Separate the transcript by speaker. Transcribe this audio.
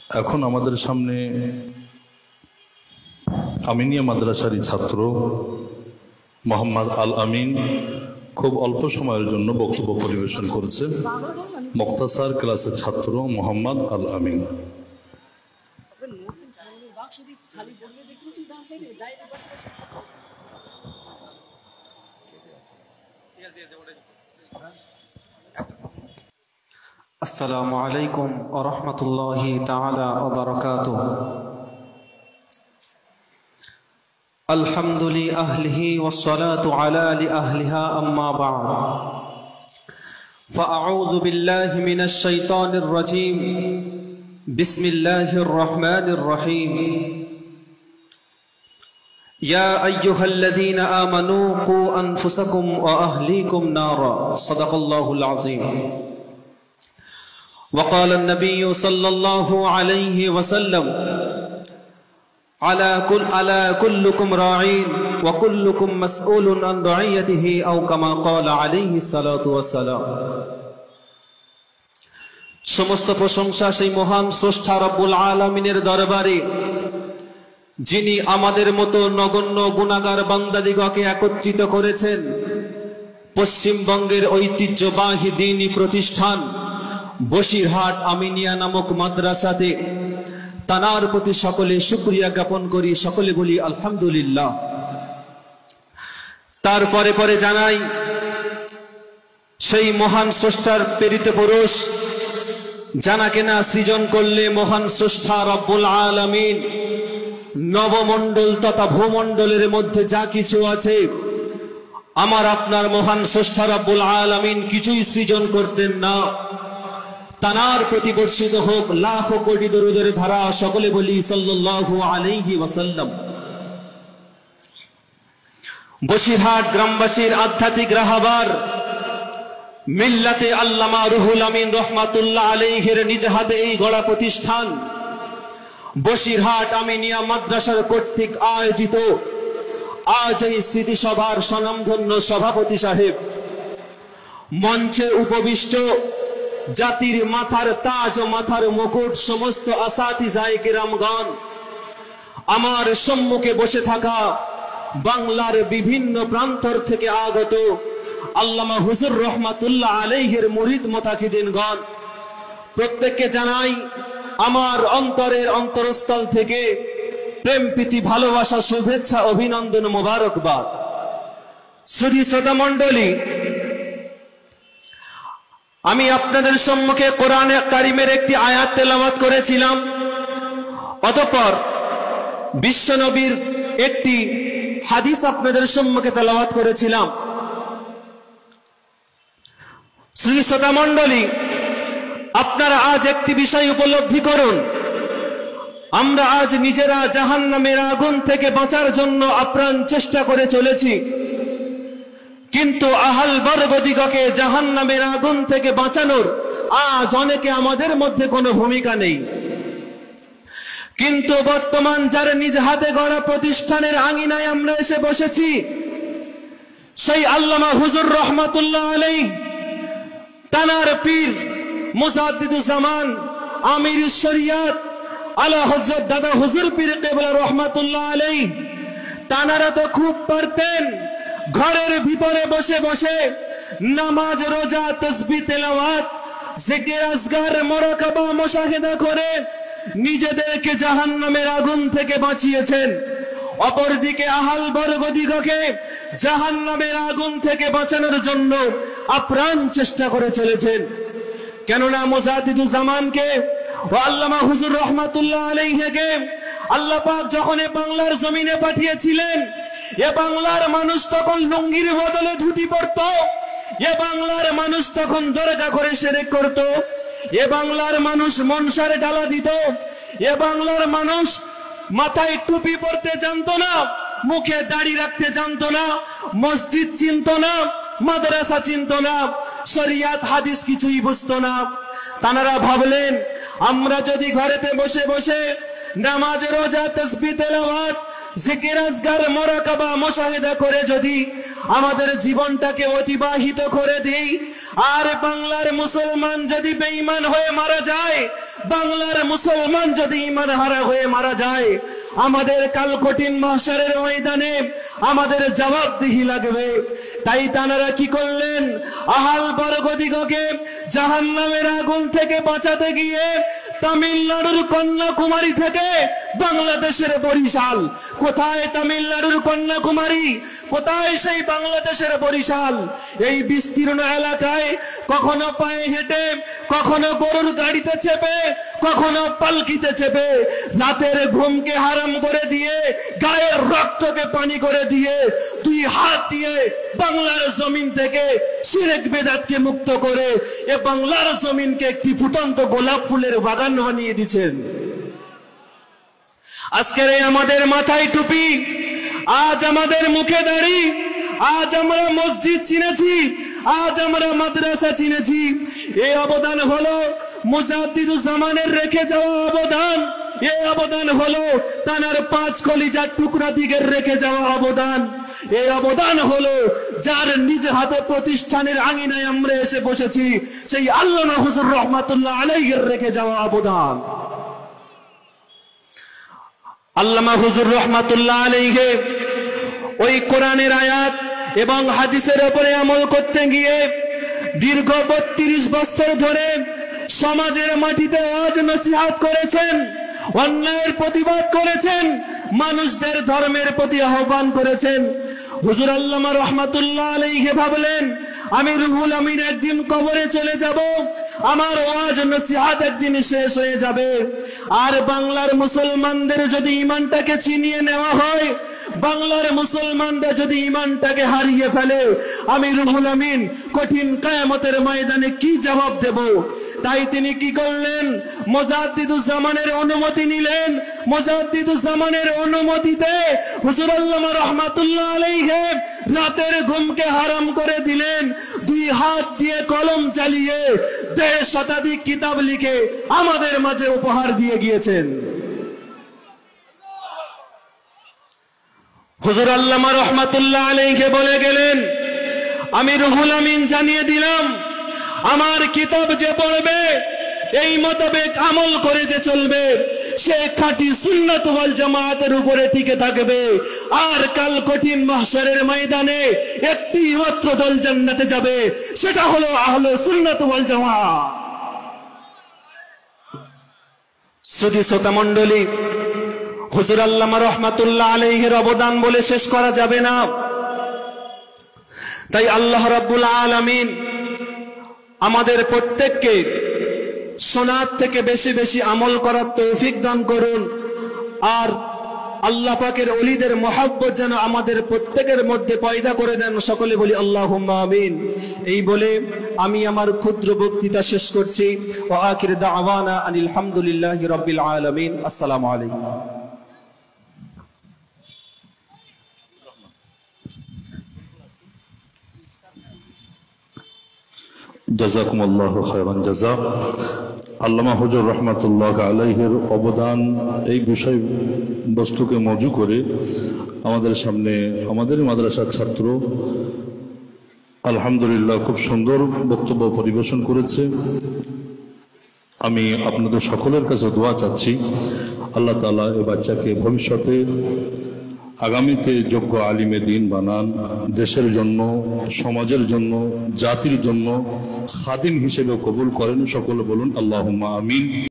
Speaker 1: এখন আমাদের সামনে আমিনিয়া মাদ্রাসারই ছাত্র মোহাম্মদ আল আমিন খুব অল্প সময়ের জন্য বক্তব্য পরিবেশন করেছে। মুক্তাসার ক্লাসের ছাত্র মোহাম্মদ আল আমিন।
Speaker 2: আসসালামু আলাইকুম ওয়া রাহমাতুল্লাহি তাআলা ওয়া বারাকাতুহু। আলহামদুলিল্লাহি আহলিহি ওয়াস সালাতু আলা লি আহলিহা আম্মা বা'দ। ফাআউযু বিল্লাহি মিনাশ শাইতানির রাজীম। বিসমিল্লাহির রহমানির রহিম। ইয়া আইয়ুহাল্লাযীনা আমানু qu আনফুসাকুম ওয়া আহলিকুম নারা। সাদাকাল্লাহুল আযীম। وقال النبي صلى الله عليه وسلم على كلكم راعين وكلكم مسؤول عن رعيته أو كما قال عليه الصلاة والسلام। সমস্ত প্রশংসা সেই মহান স্রষ্টা রব্বুল আলামিনের দরবারে, যিনি আমাদের মতো নগণ্য গুনাহগার বান্দাদিগকে একত্রিত করেছেন পশ্চিমবঙ্গের ঐতিহ্যবাহী দ্বীনি প্রতিষ্ঠান বসিরহাট আমিনিয়া নামক মাদ্রাসাতে। তানার প্রতি সকলে শুকরিয়া জ্ঞাপন করি, সকলে বলি আলহামদুলিল্লাহ। তারপরে পরে জানাই সেই মহান স্রষ্টার প্রেরিত পুরুষ, জানাকে না সৃজন করলে মহান স্রষ্টা রব্বুল আলামিন নবমণ্ডল তথা ভূমণ্ডলের মধ্যে যা কিছু আছে আমার আপনার মহান স্রষ্টা রব্বুল আলামিন কিছুই সৃজন করতেন না। তানার প্রতি বর্ষিত হোক লাখো কোটি দরুদের ধারা, সকলে বলি সাল্লাল্লাহু আলাইহি ওয়াসাল্লাম। বসিরহাট গ্রামবাসীর আধ্যাত্মিক রাহবার মিল্লাতে আল্লামা রুহুল আমিন রহমাতুল্লাহ আলাইহির নিজ হাতে এই গড়া প্রতিষ্ঠান বসিরহাট আমিনিয়া মাদ্রাসার কর্তৃক আয়োজিত আজ এই স্মৃতিসভার স্বনামধন্য সভাপতি সাহেব, মঞ্চে উপবিষ্ট জাতির মাথার তাজ ও মাথার মুকুট সমস্ত আসাতিজায়ে কিরামগণ, আমার সম্মুখে বসে থাকা বাংলার বিভিন্ন প্রান্তর থেকে আগত আল্লামা হুজুর রহমাতুল্লাহ আলাইহির মুরিদ মুতাকিদিনগণ, প্রত্যেককে জানাই আমার অন্তরের অন্তরস্থল থেকে প্রেম প্রীতি ভালোবাসা শুভেচ্ছা অভিনন্দন মোবারকবাদ। সুধী শ্রোতা মণ্ডলী, আমি আপনাদের সম্মুখে কোরআনে কারিমের একটি আয়াত তেলাওয়াত করেছিলাম, অতঃপর বিশ্বনবীর একটি হাদিস আপনাদের সম্মুখে তেলাওয়াত করেছিলাম। শ্রী শ্রোতা মণ্ডলী, আপনারা আজ একটি বিষয় উপলব্ধি করুন, আমরা আজ নিজেরা জাহান্নামের আগুন থেকে বাঁচার জন্য আপ্রাণ চেষ্টা করে চলেছি, কিন্তু আহল বর্গদিগকে জাহান্নামের আগুন থেকে বাঁচানোর আজ অনেকে আমাদের মধ্যে কোনো ভূমিকা নেই। কিন্তু বর্তমান যার নিজ হাতে গড়া প্রতিষ্ঠানের আঙিনায় আমরা এসে বসেছি, সেই আল্লামা হুজুর রহমাতুল্লাহ আলাইহি, তানার পীর মুজাদ্দিদুজ্জামান আমির শরিয়ত আলা হযরত দাদা হুজুর পীর কিবলা রহমাতুল্লাহ আলাইহি, তানারা তো খুব পারতেন ঘরের ভিতরে বসে বসে নামাজ রোজা তাসবিহ তেলাওয়াত জিকির আজগার মুরাকাবা মুশাহিদা করে নিজেদেরকে জাহান্নামের আগুন থেকে বাঁচিয়েছেন। অপরদিকে আহল বর্গদিগকে জাহান্নামের আগুন থেকে বাঁচানোর জন্য আপ্রাণ চেষ্টা করে চলেছেন। কেননা মুজাদ্দিদুজ্জামানকে ও আল্লামা হুজুর রহমাতুল্লাহ আলাইহিকে আল্লাহ পাক যখন বাংলার জমিনে পাঠিয়েছিলেন, এ বাংলার মানুষ তখন লুঙ্গির বদলে ধুতি পরতো, এ বাংলার মানুষ তখন দরগা করে শিরক করত, এ বাংলার মানুষ মনসার ডালা দিত, এ বাংলার মানুষ মাথায় টুপি পরতে জানতো না, মুখে দাড়ি রাখতে জানতো না, মসজিদ চিনতো না, মাদ্রাসা চিনতো না, শরিয়াত হাদিস কিছুই বুঝতো না। তানারা ভাবলেন আমরা যদি ঘরেতে বসে বসে নামাজ রোজা তাসবিহ তেলাওয়াত জিকির আজকার মুরাকাবা মুশাহিদা করে যদি আমাদের জীবনটাকে অতিবাহিত করে দেই, আর বাংলার মুসলমান যদি বেঈমান হয়ে মারা যায়, বাংলার মুসলমান যদি ঈমান হারা হয়ে মারা যায়, আমাদের কাল কঠিন মাহশারের ময়দানে আমাদের জবাবদিহি লাগবে। তাই তারা কি করলেন? আহাল বর্গদিগকে জাহান্নামের আগুন থেকে বাঁচাতে গিয়ে তামিলনাড়ুর কন্যাকুমারী থেকে বাংলাদেশের বরিশাল, কোথায় তামিলনাড়ুর কন্যাকুমারী, কোথায় সেই বাংলাদেশের বরিশাল, এই বিস্তীর্ণ এলাকায় কখনো পায়ে হেঁটে, কখনো গরুর গাড়িতে চেপে, কখনো পালকিতে চেপে রাতের ঘুমকে হারাম করে দিয়ে, গায়ের রক্তকে পানি করে দিয়ে, দুই হাত দিয়ে বাংলার জমিন থেকে শিরক বেদাতকে মুক্ত করে এ বাংলার জমিনকে একটি ফুটন্ত গোলাপ ফুলের বাগান বানিয়ে দিচ্ছেন। আজকের এই আমাদের মাথায় টুপি, আজ আমাদের মুখে দাড়ি, আজ আমরা মসজিদ চিনেছি, আজ আমরা মাদ্রাসা চিনেছি। এই অবদান হলো মুজাদ্দিদুজ্জামানের রেখে যাওয়া অবদান, এই অবদান হলো তানার 5 কলিজার টুকরা দিগের রেখে যাওয়া অবদান, এই অবদান হলো যার নিজ হাতে প্রতিষ্ঠানের আঙিনায় আমরা এসে বসেছি সেই আল্লামা হুজুর রহমাতুল্লাহ আলাইহির রেখে যাওয়া অবদান। আল্লামা হুজুর রহমাতুল্লাহ আলাইহি ওই কোরআনের আয়াত এবং হাদিসের উপরে আমল করতে গিয়ে দীর্ঘ 32 বছর ধরে সমাজের মাটিতে ওয়াজ নসিহত করেছেন, অন্যায়ের প্রতিবাদ করেছেন, মানুষদের ধর্মের প্রতি আহ্বান করেছেন। হুজুর আল্লামা রহমাতুল্লাহ আলাইহি ভাবলেন, আমি রুহুল আমিন একদিন কবরে চলে যাব, আমার ওয়াজ নসিহত একদিন শেষ হয়ে যাবে, আর বাংলার মুসলমানদের যদি ঈমানটাকে ছিনিয়ে নেওয়া হয়, বাংলার মুসলমানরা যদি ঈমানটাকে হারিয়ে ফেলে, আমি রুহুল আমিন কঠিন কিয়ামতের ময়দানে কি জবাব দেব? তাই তিনি কি করলেন? মুজাদ্দিদুজ্জামানের অনুমতি নিলেন। মুজাদ্দিদুজ্জামানের অনুমতিতে হুজুর আল্লামা রহমাতুল্লাহ আলাইহি রাতের ঘুমকে হারাম করে দিলেন, দুই হাত দিয়ে কলম চালিয়ে 1.5 শতাধিক কিতাব লিখে আমাদের মাঝে উপহার দিয়ে গিয়েছেন। হুজুর আল্লামা রহমাতুল্লাহ আলাইহি বলে গেলেন, আমি রুহুল আমিন জানিয়ে দিলাম, আমার কিতাব যে পড়বে, এই মোতাবেক আমল করে যে চলবে, সে খাঁটি সুন্নাত ওয়াল জামাতের উপরে টিকে থাকবে, আর কাল কঠিন মাহশারের ময়দানে একটি মাত্র দল জান্নাতে যাবে, সেটা হলো আহলে সুন্নাত ওয়াল জামাত। সুধী শ্রোতা মণ্ডলী, হুজুর আল্লামা রহমাতুল্লাহ আলাইহির অবদান বলে শেষ করা যাবে না। তাই আল্লাহ রাব্বুল আলামিন আমাদের প্রত্যেককে সুন্নাত থেকে বেশি বেশি আমল করার তৌফিক দান করুন, আর আল্লাহ পাকের ওলিদের মহব্বত যেন আমাদের প্রত্যেকের মধ্যে পয়দা করে দেন। সকলে বলি আল্লাহুম্মা আমিন। এই বলে আমি আমার ক্ষুদ্র বক্তৃতা শেষ করছি। ওয়া আখির দাওয়ানা আনিল হামদুলিল্লাহি রাব্বিল আলামিন। আসসালামু আলাইকুম।
Speaker 1: জাযাকুমুল্লাহু খায়রান জাযা। আল্লামা হুজুর রহমাতুল্লাহ আলাইহির অবদান এই বিষয় বস্তুকে মজু করে আমাদের সামনে আমাদের মাদ্রাসার ছাত্র আলহামদুলিল্লাহ খুব সুন্দর বক্তব্য পরিবেশন করেছে। আমি আপনাদের সকলের কাছে দোয়া চাচ্ছি, আল্লাহ তাআলা এই বাচ্চাকে ভবিষ্যতে আগামীতে যোগ্য আলিমে দ্বীন বানান, দেশের জন্য, সমাজের জন্য, জাতির জন্য খাদিম হিসেবে কবুল করেন। সকলে বলুন আল্লাহুম্মা আমিন।